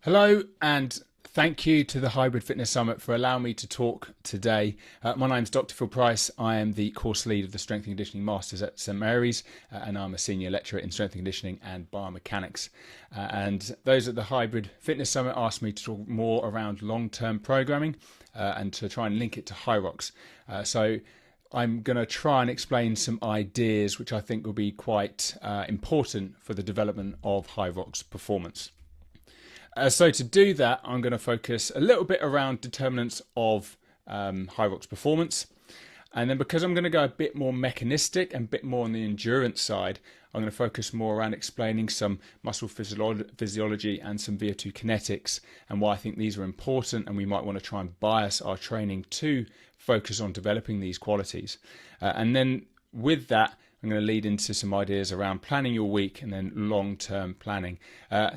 Hello and thank you to the Hybrid Fitness Summit for allowing me to talk today. My name's Dr. Phil Price. I am the course lead of the Strength and Conditioning Masters at St Mary's and I'm a senior lecturer in Strength and Conditioning and Biomechanics. And those at the Hybrid Fitness Summit asked me to talk more around long-term programming and to try and link it to Hyrox. So I'm going to try and explain some ideas which I think will be quite important for the development of Hyrox performance. So to do that, I'm going to focus a little bit around determinants of Hyrox performance. And then because I'm going to go a bit more mechanistic and a bit more on the endurance side, I'm going to focus more around explaining some muscle physiology and some VO2 kinetics and why I think these are important, and we might want to try and bias our training to focus on developing these qualities. And then with that, I'm going to lead into some ideas around planning your week and then long-term planning.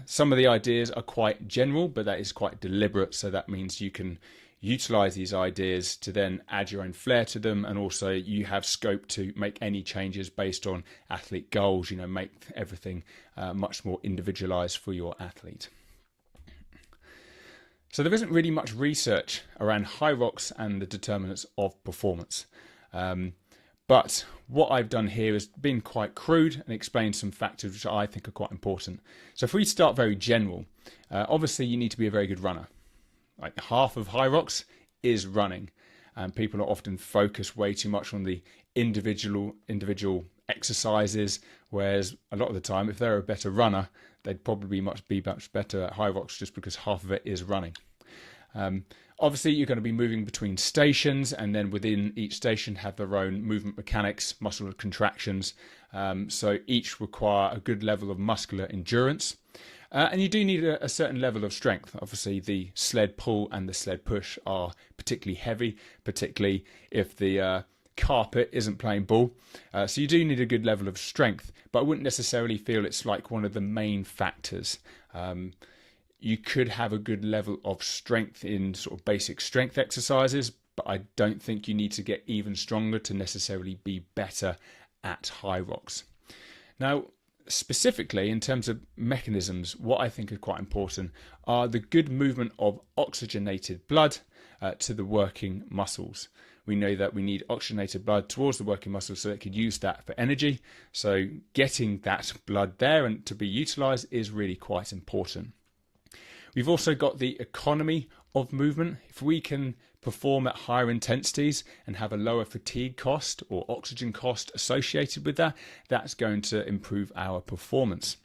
Some of the ideas are quite general, but that is quite deliberate. So that means you can utilize these ideas to then add your own flair to them. And also you have scope to make any changes based on athlete goals, make everything much more individualized for your athlete. So there isn't really much research around Hyrox and the determinants of performance. But what I've done here has been quite crude and explained some factors which I think are quite important. So if we start very general, obviously you need to be a very good runner. Like half of Hyrox is running, and people are often focused way too much on the individual exercises, whereas a lot of the time, if they're a better runner, they'd probably be much better at Hyrox just because half of it is running. Obviously, you're going to be moving between stations, and then within each station have their own movement mechanics, muscle contractions. So each require a good level of muscular endurance. And you do need a certain level of strength. Obviously, the sled pull and the sled push are particularly heavy, particularly if the carpet isn't playing ball. So you do need a good level of strength, but I wouldn't necessarily feel it's like one of the main factors. You could have a good level of strength in sort of basic strength exercises, but I don't think you need to get even stronger to necessarily be better at Hyrox. Now, specifically in terms of mechanisms, what I think are quite important are the good movement of oxygenated blood to the working muscles. We know that we need oxygenated blood towards the working muscles so it could use that for energy. So getting that blood there and to be utilized is really quite important. We've also got the economy of movement. If we can perform at higher intensities and have a lower fatigue cost or oxygen cost associated with that, that's going to improve our performance.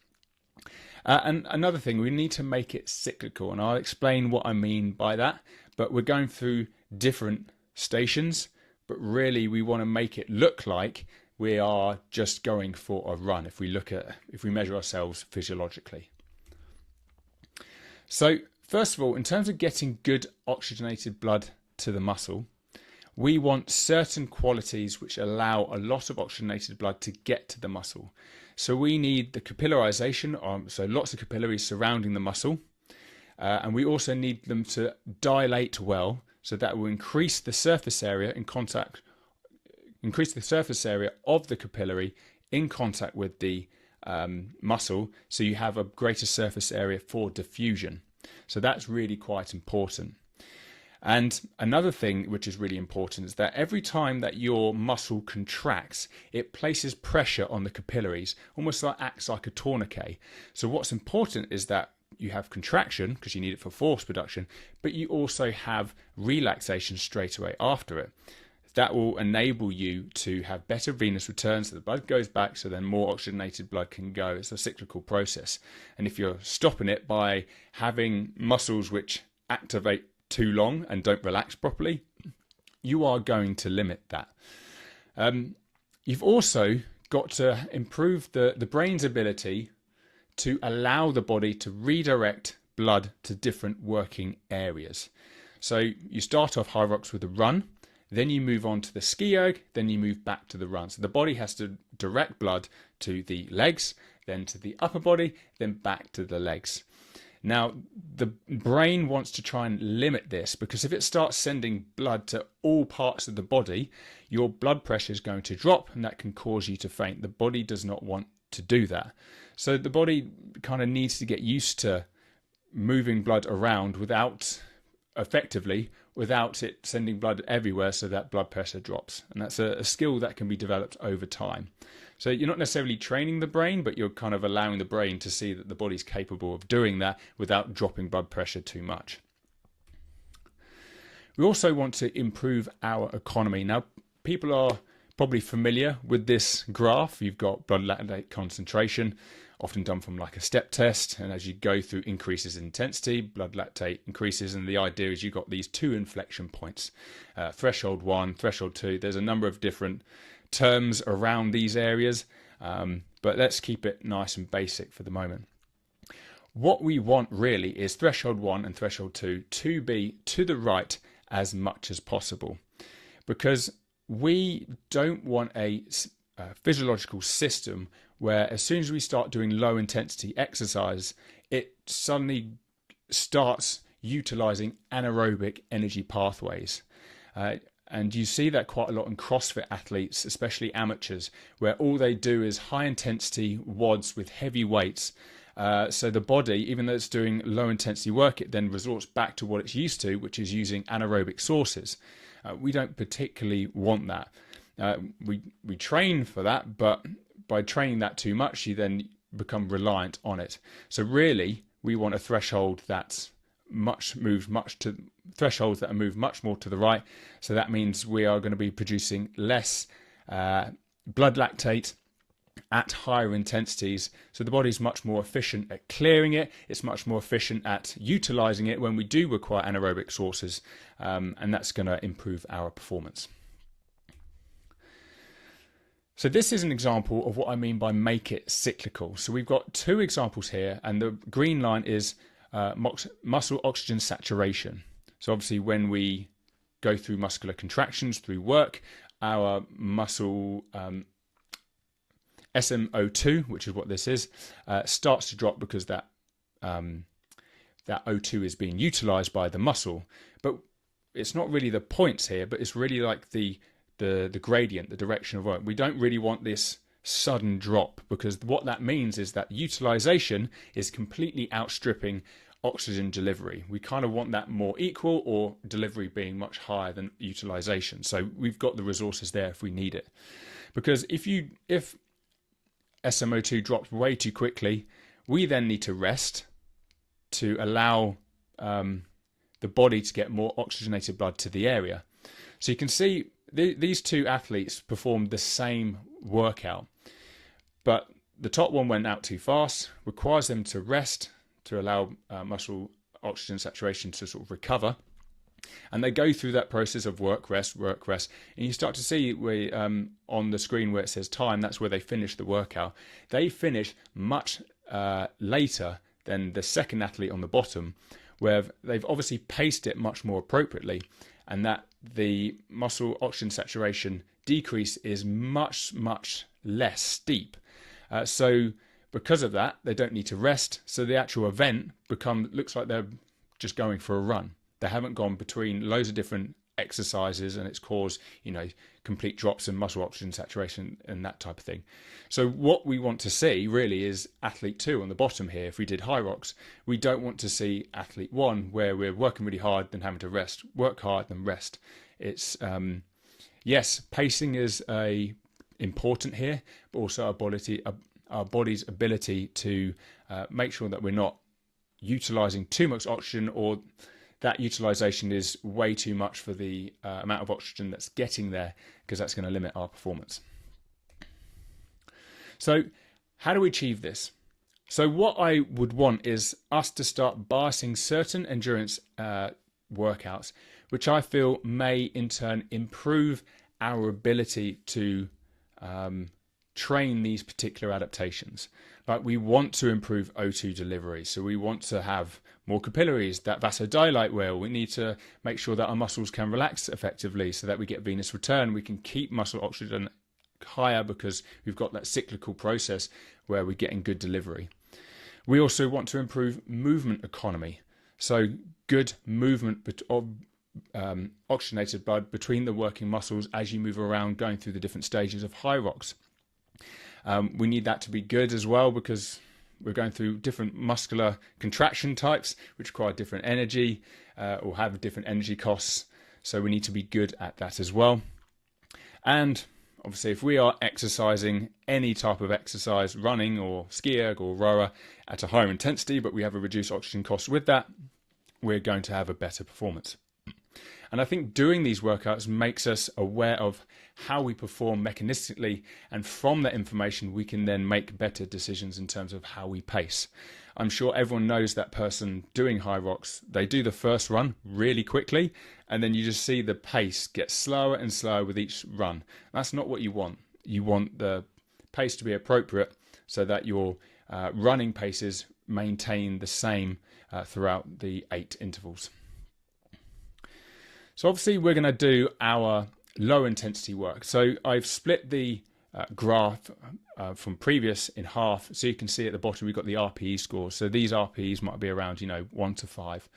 And another thing, we need to make it cyclical, and I'll explain what I mean by that. But we're going through different stations, but really we want to make it look like we are just going for a run if we measure ourselves physiologically. So first of all, in terms of getting good oxygenated blood to the muscle, we want certain qualities which allow a lot of oxygenated blood to get to the muscle. So we need the capillarization, so lots of capillaries surrounding the muscle, and we also need them to dilate well, so that will increase the surface area increase the surface area of the capillary in contact with the muscle, so you have a greater surface area for diffusion. So that's really quite important. And another thing which is really important is that every time that your muscle contracts, it places pressure on the capillaries, almost like acts like a tourniquet. So what's important is that you have contraction because you need it for force production, but you also have relaxation straight away after it. That will enable you to have better venous return, so the blood goes back, so then more oxygenated blood can go. It's a cyclical process. And if you're stopping it by having muscles which activate too long and don't relax properly, you are going to limit that. You've also got to improve the brain's ability to allow the body to redirect blood to different working areas. So you start off Hyrox with a run, then you move on to the ski erg, then you move back to the run. So the body has to direct blood to the legs, then to the upper body, then back to the legs. Now, the brain wants to try and limit this because if it starts sending blood to all parts of the body, your blood pressure is going to drop and that can cause you to faint. The body does not want to do that. So the body kind of needs to get used to moving blood around without it sending blood everywhere, so that blood pressure drops. And that's a skill that can be developed over time. So you're not necessarily training the brain, but you're kind of allowing the brain to see that the body's capable of doing that without dropping blood pressure too much. We also want to improve our economy. Now, people are probably familiar with this graph. You've got blood lactate concentration, often done from like a step test, and as you go through increases in intensity, blood lactate increases, and the idea is you've got these two inflection points, threshold 1, threshold 2. There's a number of different terms around these areas, but let's keep it nice and basic for the moment. What we want really is threshold 1 and threshold 2 to be to the right as much as possible, because we don't want a physiological system where as soon as we start doing low intensity exercise, it suddenly starts utilizing anaerobic energy pathways. And you see that quite a lot in CrossFit athletes, especially amateurs, where all they do is high intensity WODs with heavy weights. So the body, even though it's doing low intensity work, it then resorts back to what it's used to, which is using anaerobic sources. We don't particularly want that. We train for that, but by training that too much, you then become reliant on it. So really, we want a threshold that's thresholds that are moved much more to the right. So that means we are going to be producing less blood lactate at higher intensities. So the body's much more efficient at clearing it. It's much more efficient at utilizing it when we do require anaerobic sources, and that's going to improve our performance. So this is an example of what I mean by make it cyclical. So we've got two examples here, and the green line is muscle oxygen saturation. So obviously when we go through muscular contractions through work, our muscle SMO2, which is what this is, starts to drop because that O2 is being utilized by the muscle. But it's not really the points here, but it's really like the gradient, the direction of work. We don't really want this sudden drop, because what that means is that utilization is completely outstripping oxygen delivery. We kind of want that more equal, or delivery being much higher than utilization. So we've got the resources there if we need it. Because if SMO2 drops way too quickly, we then need to rest to allow the body to get more oxygenated blood to the area. So you can see these two athletes performed the same workout, but the top one went out too fast, requires them to rest to allow muscle oxygen saturation to sort of recover. And they go through that process of work, rest, and you start to see on the screen where it says time, that's where they finish the workout. They finish much later than the second athlete on the bottom, where they've obviously paced it much more appropriately, and that the muscle oxygen saturation decrease is much less steep. So because of that, they don't need to rest. So the actual event looks like they're just going for a run. They haven't gone between loads of different exercises, and it's caused, complete drops in muscle oxygen saturation and that type of thing. So what we want to see really is athlete 2 on the bottom here. If we did Hyrox, we don't want to see athlete 1 where we're working really hard then having to rest, work hard then rest. It's yes, pacing is important here, but also our body's ability to make sure that we're not utilizing too much oxygen, or that utilization is way too much for the amount of oxygen that's getting there, because that's going to limit our performance. So how do we achieve this? So what I would want is us to start biasing certain endurance workouts, which I feel may in turn improve our ability to train these particular adaptations. Like, we want to improve O2 delivery, so we want to have more capillaries that vasodilate well. We need to make sure that our muscles can relax effectively so that we get venous return. We can keep muscle oxygen higher because we've got that cyclical process where we're getting good delivery. We also want to improve movement economy, so good movement of oxygenated blood between the working muscles as you move around going through the different stages of Hyrox. We need that to be good as well, because we're going through different muscular contraction types, which require different energy or have different energy costs. So we need to be good at that as well. And obviously, if we are exercising any type of exercise, running or ski erg or rower at a higher intensity, but we have a reduced oxygen cost with that, we're going to have a better performance. And I think doing these workouts makes us aware of how we perform mechanistically, and from that information we can then make better decisions in terms of how we pace. I'm sure everyone knows that person doing Hyrox. They do the first run really quickly, and then you just see the pace get slower and slower with each run. That's not what you want. You want the pace to be appropriate so that your running paces maintain the same throughout the 8 intervals. So obviously we're going to do our low intensity work. So I've split the graph from previous in half, so you can see at the bottom we've got the RPE scores. So these RPEs might be around 1 to 5.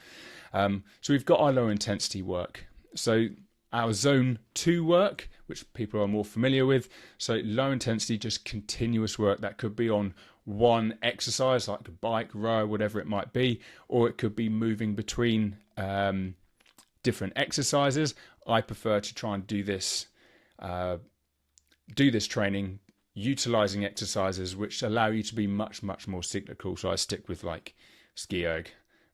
So we've got our low intensity work. So our zone 2 work, which people are more familiar with. So low intensity, just continuous work. That could be on one exercise like a bike, row, whatever it might be, or it could be moving between different exercises. I prefer to try and do this training utilizing exercises which allow you to be much more cyclical. So I stick with like ski erg,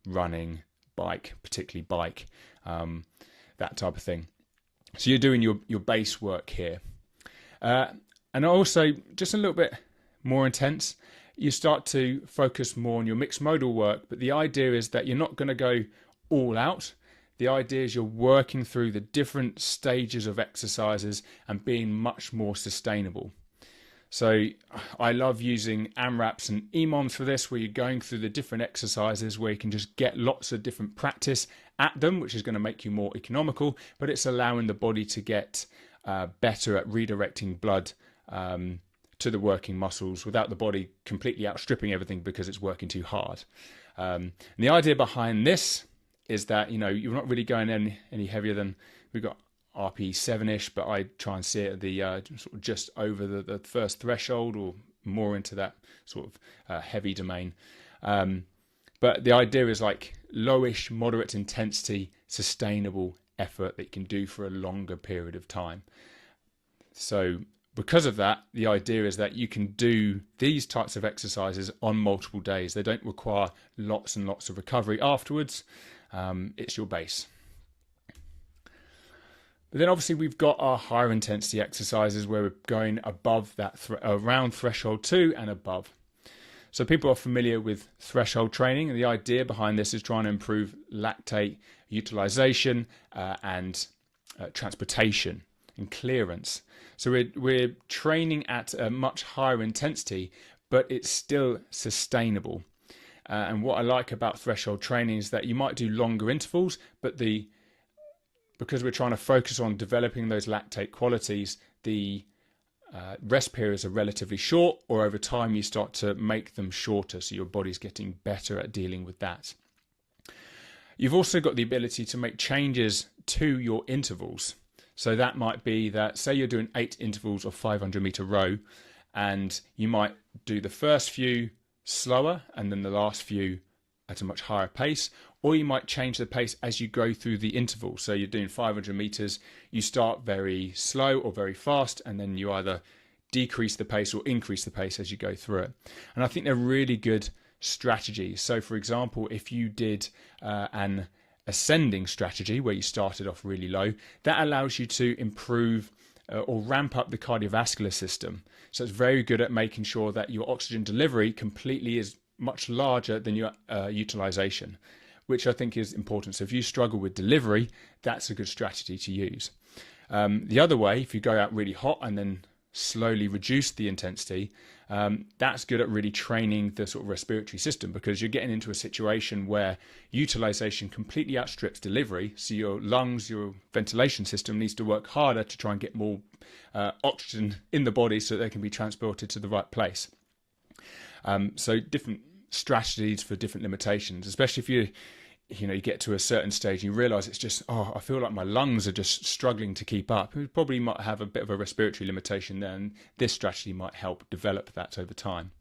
running, bike, particularly bike, that type of thing. So you're doing your base work here, and also just a little bit more intense. You start to focus more on your mixed modal work, but the idea is that you're not going to go all out. The idea is you're working through the different stages of exercises and being much more sustainable. So I love using AMRAPs and EMOMs for this, where you're going through the different exercises where you can just get lots of different practice at them, which is going to make you more economical, but it's allowing the body to get better at redirecting blood to the working muscles without the body completely outstripping everything because it's working too hard. And the idea behind this is that you're not really going any heavier than, we've got RP 7-ish, but I try and see it at the sort of just over the first threshold, or more into that sort of heavy domain. But the idea is like lowish, moderate intensity, sustainable effort that you can do for a longer period of time. So because of that, the idea is that you can do these types of exercises on multiple days. They don't require lots and lots of recovery afterwards. It's your base. But then obviously we've got our higher intensity exercises where we're going above that, around threshold 2 and above. So people are familiar with threshold training, and the idea behind this is trying to improve lactate utilization and transportation and clearance. So we're training at a much higher intensity, but it's still sustainable. And what I like about threshold training is that you might do longer intervals, but because we're trying to focus on developing those lactate qualities, the rest periods are relatively short, or over time you start to make them shorter, so your body's getting better at dealing with that. You've also got the ability to make changes to your intervals. So that might be that, say you're doing 8 intervals of 500 meter row, and you might do the first few slower and then the last few at a much higher pace, or you might change the pace as you go through the interval. So you're doing 500 meters, you start very slow or very fast, and then you either decrease the pace or increase the pace as you go through it. And I think they're really good strategies. So for example, if you did an ascending strategy where you started off really low, that allows you to improve or ramp up the cardiovascular system. So it's very good at making sure that your oxygen delivery completely is much larger than your utilization, which I think is important. So if you struggle with delivery, that's a good strategy to use. The other way, if you go out really hot and then slowly reduce the intensity, that's good at really training the sort of respiratory system, because you're getting into a situation where utilization completely outstrips delivery. So your lungs, your ventilation system needs to work harder to try and get more oxygen in the body so that they can be transported to the right place. So different strategies for different limitations, especially if you get to a certain stage and you realize it's just, I feel like my lungs are just struggling to keep up. You probably might have a bit of a respiratory limitation there, and this strategy might help develop that over time.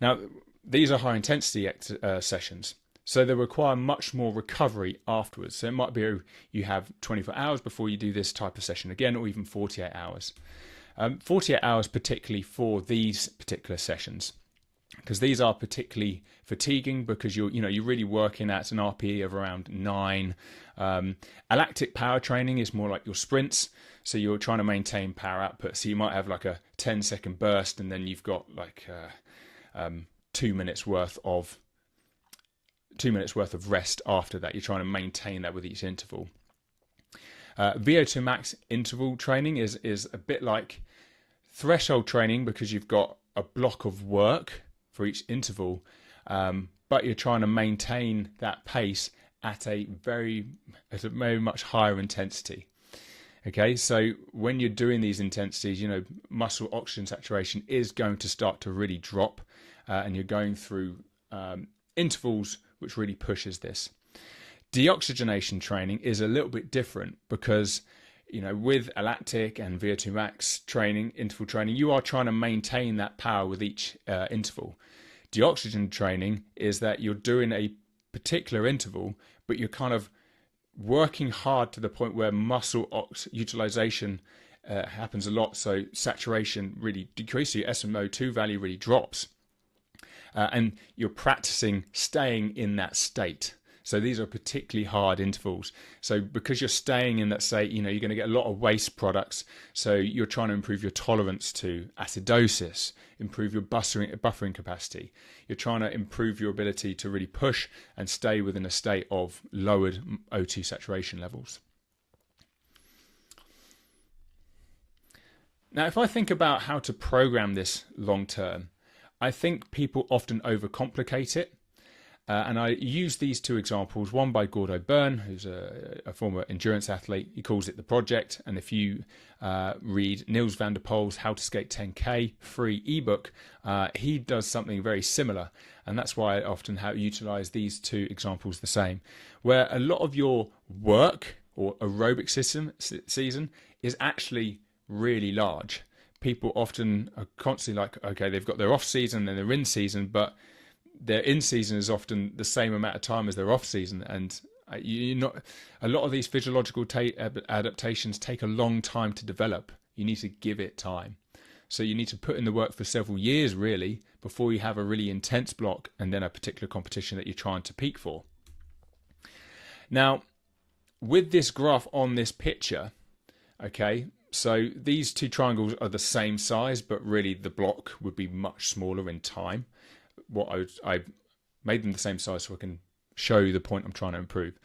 Now, these are high intensity sessions, so they require much more recovery afterwards. So it might be you have 24 hours before you do this type of session again, or even 48 hours. 48 hours particularly for these particular sessions, because these are particularly fatiguing because you're really working at an RPE of around 9. Lactic power training is more like your sprints, so you're trying to maintain power output. So you might have like a 10-second burst, and then you've got like 2 minutes worth of rest after that. You're trying to maintain that with each interval. VO2 max interval training is a bit like threshold training, because you've got a block of work for each interval, but you're trying to maintain that pace at a very much higher intensity. Okay, so when you're doing these intensities, muscle oxygen saturation is going to start to really drop, and you're going through intervals which really pushes this. Deoxygenation training is a little bit different, because with lactic and VO2 max training, interval training, you are trying to maintain that power with each interval. Deoxygen training is that you're doing a particular interval, but you're kind of working hard to the point where muscle utilization happens a lot, so saturation really decreases, your SMO2 value really drops, and you're practicing staying in that state. So these are particularly hard intervals. So because you're staying in that state, you're going to get a lot of waste products. So you're trying to improve your tolerance to acidosis, improve your buffering capacity. You're trying to improve your ability to really push and stay within a state of lowered O2 saturation levels. Now, if I think about how to program this long term, I think people often overcomplicate it. And I use these two examples, one by Gordo Byrne, who's a former endurance athlete. He calls it the project. And if you read Niels van der Poel's How to Skate 10K free ebook, he does something very similar. And that's why I often utilize these two examples the same, where a lot of your work or aerobic season is actually really large. People often are constantly like, okay, they've got their off season and they're in season, but their in season is often the same amount of time as their off season, and a lot of these physiological adaptations take a long time to develop. You need to give it time, so you need to put in the work for several years really before you have a really intense block and then a particular competition that you're trying to peak for. Now, with this graph on this picture, okay, so these two triangles are the same size, but really the block would be much smaller in time. I made them the same size so I can show you the point I'm trying to improve.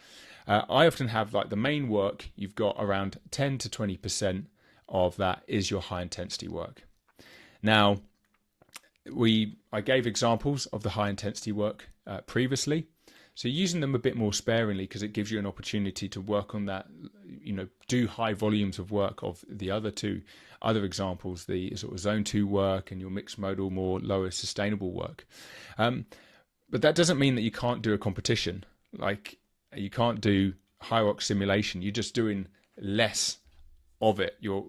I often have like the main work, you've got around 10 to 20% of that is your high intensity work. Now, I gave examples of the high intensity work previously. So using them a bit more sparingly, because it gives you an opportunity to work on that, do high volumes of work of the other examples, the sort of zone 2 work and your mixed modal, more lower sustainable work. But that doesn't mean that you can't do a competition. Like, you can't do Hyrox simulation. You're just doing less of it. Your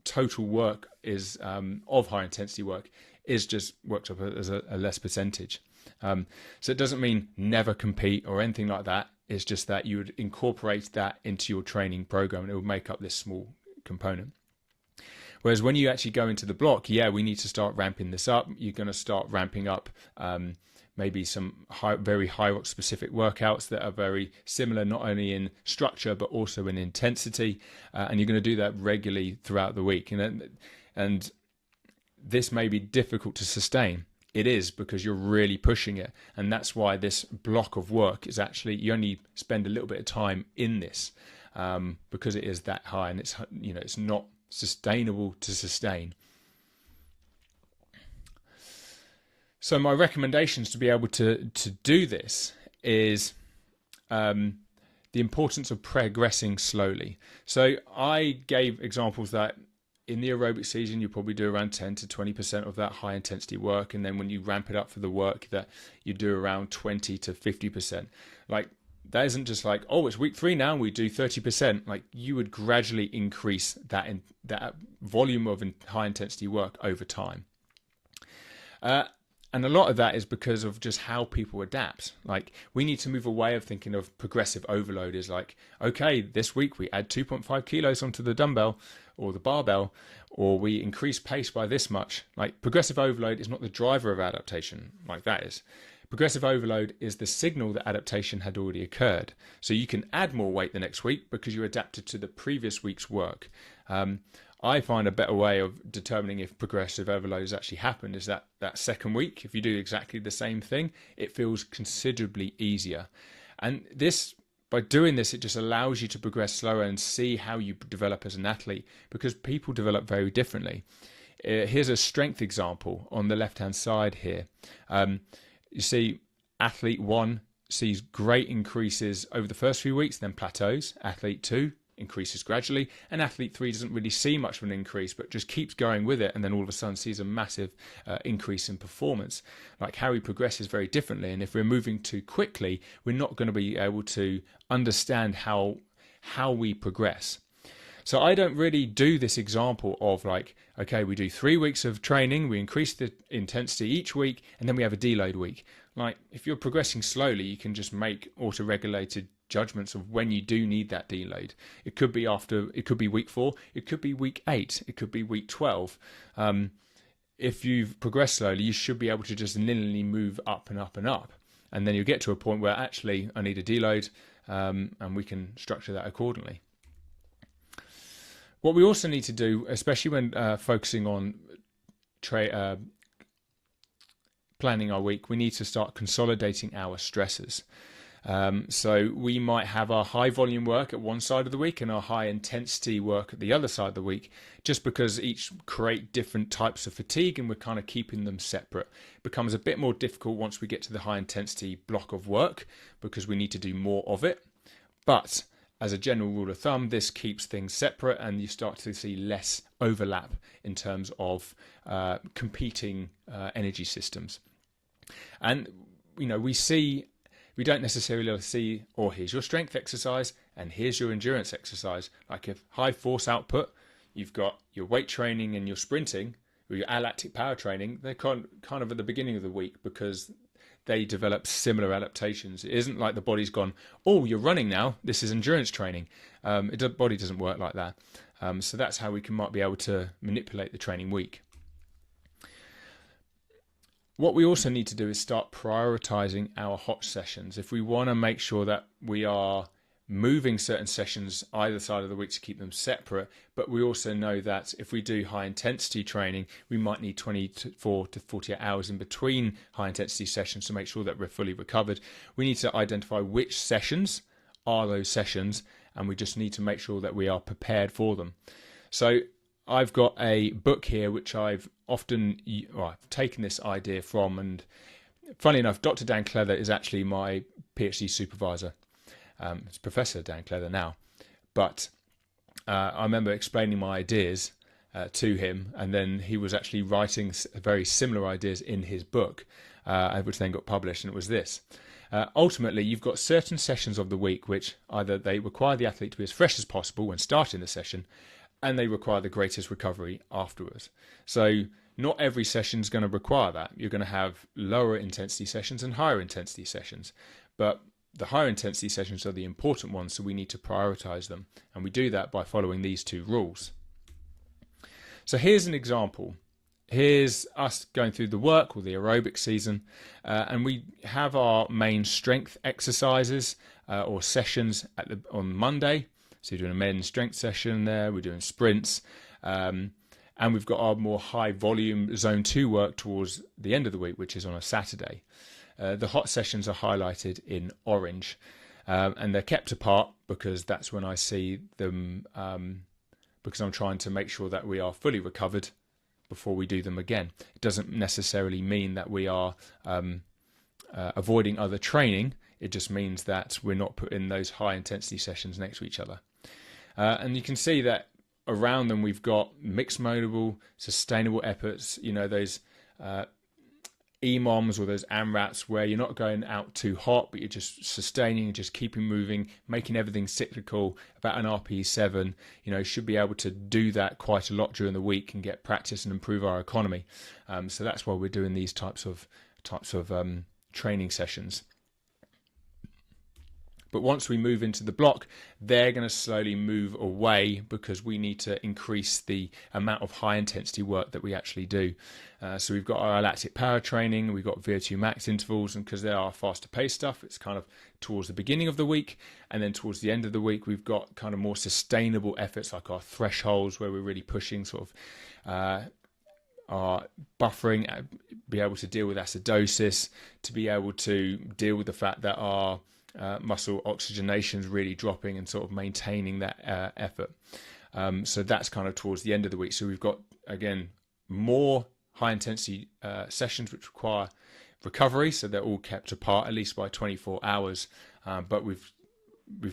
total work is of high intensity work is just worked up as a less percentage. So it doesn't mean never compete or anything like that. It's just that you would incorporate that into your training program and it would make up this small component. Whereas when you actually go into the block, we need to start ramping this up. You're going to start ramping up maybe some very Hyrox specific workouts that are very similar, not only in structure, but also in intensity. And you're going to do that regularly throughout the week. And this may be difficult to sustain. It is, because you're really pushing it. And that's why this block of work is actually, you only spend a little bit of time in this because it is that high, and it's not sustainable to sustain. So my recommendations to be able to do this is the importance of progressing slowly. So I gave examples that in the aerobic season, you probably do around 10 to 20% of that high intensity work. And then when you ramp it up for the work, that you do around 20 to 50%. Like, that isn't just like, oh, it's week 3 now, we do 30%. Like, you would gradually increase that volume of high intensity work over time. And a lot of that is because of just how people adapt. Like, we need to move away of thinking of progressive overload as like, okay, this week we add 2.5 kilos onto the dumbbell or the barbell, or we increase pace by this much. Like, progressive overload is not the driver of adaptation like that is. Progressive overload is the signal that adaptation had already occurred. So you can add more weight the next week because you adapted to the previous week's work. I find a better way of determining if progressive overload has actually happened is that second week. If you do exactly the same thing, it feels considerably easier. And this, by doing this, it just allows you to progress slower and see how you develop as an athlete, because people develop very differently. Here's a strength example on the left-hand side here. You see athlete 1 sees great increases over the first few weeks, then plateaus. Athlete 2 increases gradually, and athlete 3 doesn't really see much of an increase but just keeps going with it, and then all of a sudden sees a massive increase in performance. Like, how we progress is very differently, and if we're moving too quickly, we're not going to be able to understand how we progress. So I don't really do this example of like, okay, we do 3 weeks of training, we increase the intensity each week, and then we have a deload week. Like, if you're progressing slowly, you can just make auto-regulated judgments of when you do need that deload. It could be week 4, it could be week 8, it could be week 12. If you've progressed slowly, you should be able to just linearly move up and up and up. And then you'll get to a point where actually I need a deload, and we can structure that accordingly. What we also need to do, especially when focusing on planning our week, we need to start consolidating our stresses. So we might have our high volume work at one side of the week and our high intensity work at the other side of the week, just because each create different types of fatigue and we're kind of keeping them separate. It becomes a bit more difficult once we get to the high intensity block of work because we need to do more of it. But as a general rule of thumb, this keeps things separate and you start to see less overlap in terms of competing energy systems. And, you know, we don't necessarily see, oh, here's your strength exercise and here's your endurance exercise. Like, if high force output, you've got your weight training and your sprinting, or your alactic power training, they're kind of at the beginning of the week because they develop similar adaptations. It isn't like the body's gone, oh, you're running now, this is endurance training. The body doesn't work like that. So that's how we might be able to manipulate the training week. What we also need to do is start prioritizing our hot sessions. If we want to make sure that we are moving certain sessions either side of the week to keep them separate, but we also know that if we do high intensity training, we might need 24 to 48 hours in between high intensity sessions to make sure that we're fully recovered. We need to identify which sessions are those sessions, and we just need to make sure that we are prepared for them. So I've got a book here which I've taken this idea from, and funnily enough, Dr. Dan Cleather is actually my PhD supervisor. It's Professor Dan Cleather now, but I remember explaining my ideas to him, and then he was actually writing very similar ideas in his book, which then got published, and it was this. Ultimately, you've got certain sessions of the week which either they require the athlete to be as fresh as possible when starting the session, and they require the greatest recovery afterwards. So not every session is going to require that. You're going to have lower intensity sessions and higher intensity sessions, but the higher intensity sessions are the important ones, so we need to prioritize them. And we do that by following these 2 rules. So here's an example. Here's us going through the work or the aerobic season, and we have our main strength exercises or sessions on Monday. So you're doing a men's strength session there, we're doing sprints, and we've got our more high volume zone 2 work towards the end of the week, which is on a Saturday. The hot sessions are highlighted in orange, and they're kept apart because that's when I see them, because I'm trying to make sure that we are fully recovered before we do them again. It doesn't necessarily mean that we are avoiding other training. It just means that we're not putting those high intensity sessions next to each other. And you can see that around them we've got mixed modal, sustainable efforts, you know, those EMOMs or those AMRAPs where you're not going out too hot, but you're just sustaining, just keeping moving, making everything cyclical. About an RPE7, you know, should be able to do that quite a lot during the week and get practice and improve our economy. So that's why we're doing these types of types of training sessions. But once we move into the block, they're going to slowly move away because we need to increase the amount of high intensity work that we actually do. So we've got our lactic power training, we've got VO2 max intervals, and because they are faster paced stuff, it's kind of towards the beginning of the week. And then towards the end of the week, we've got kind of more sustainable efforts like our thresholds, where we're really pushing sort of our buffering, be able to deal with acidosis, to be able to deal with the fact that our muscle oxygenation is really dropping and sort of maintaining that effort. So that's kind of towards the end of the week. So we've got, again, more high intensity sessions which require recovery. So they're all kept apart at least by 24 hours. But we've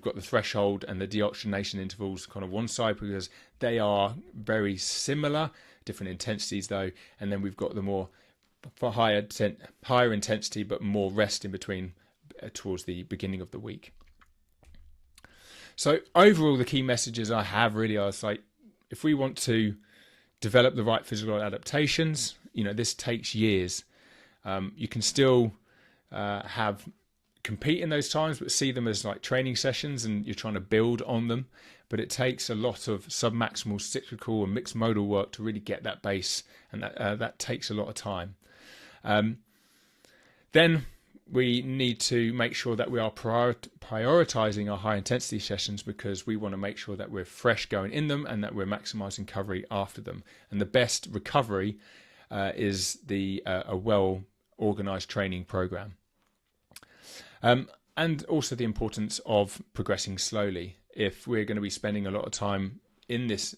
got the threshold and the deoxygenation intervals kind of one side because they are very similar, different intensities though. And then we've got the more for higher intensity but more rest in between towards the beginning of the week. So overall, the key messages I have really are like, if we want to develop the right physical adaptations, this takes years. You can still compete in those times, but see them as like training sessions and you're trying to build on them. But it takes a lot of submaximal, cyclical and mixed modal work to really get that base, and that takes a lot of time. Then we need to make sure that we are prioritizing our high intensity sessions because we want to make sure that we're fresh going in them and that we're maximizing recovery after them. And the best recovery is a well organized training program. And also the importance of progressing slowly. If we're going to be spending a lot of time in this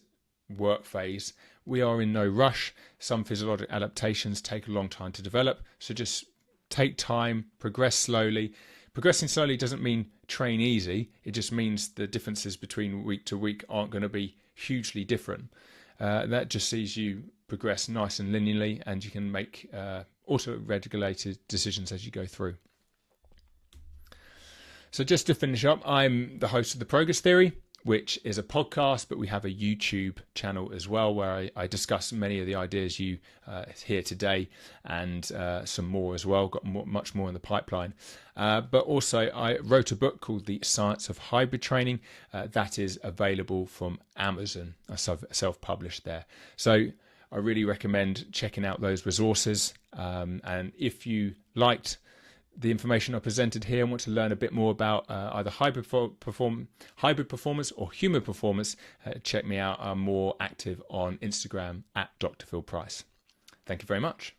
work phase, we are in no rush. Some physiological adaptations take a long time to develop. So just take time, progress slowly. Progressing slowly doesn't mean train easy. It just means the differences between week to week aren't going to be hugely different. That just sees you progress nice and linearly, and you can make auto-regulated decisions as you go through. So just to finish up, I'm the host of The Progress Theory, which is a podcast, but we have a YouTube channel as well where I discuss many of the ideas you hear today and some more as well. Got much more in the pipeline. But also I wrote a book called The Science of Hybrid Training. That is available from Amazon. I self-published there. So I really recommend checking out those resources. And if you liked the information I presented here and want to learn a bit more about either hybrid performance or human performance, check me out. I'm more active on Instagram at Dr. Phil Price. Thank you very much.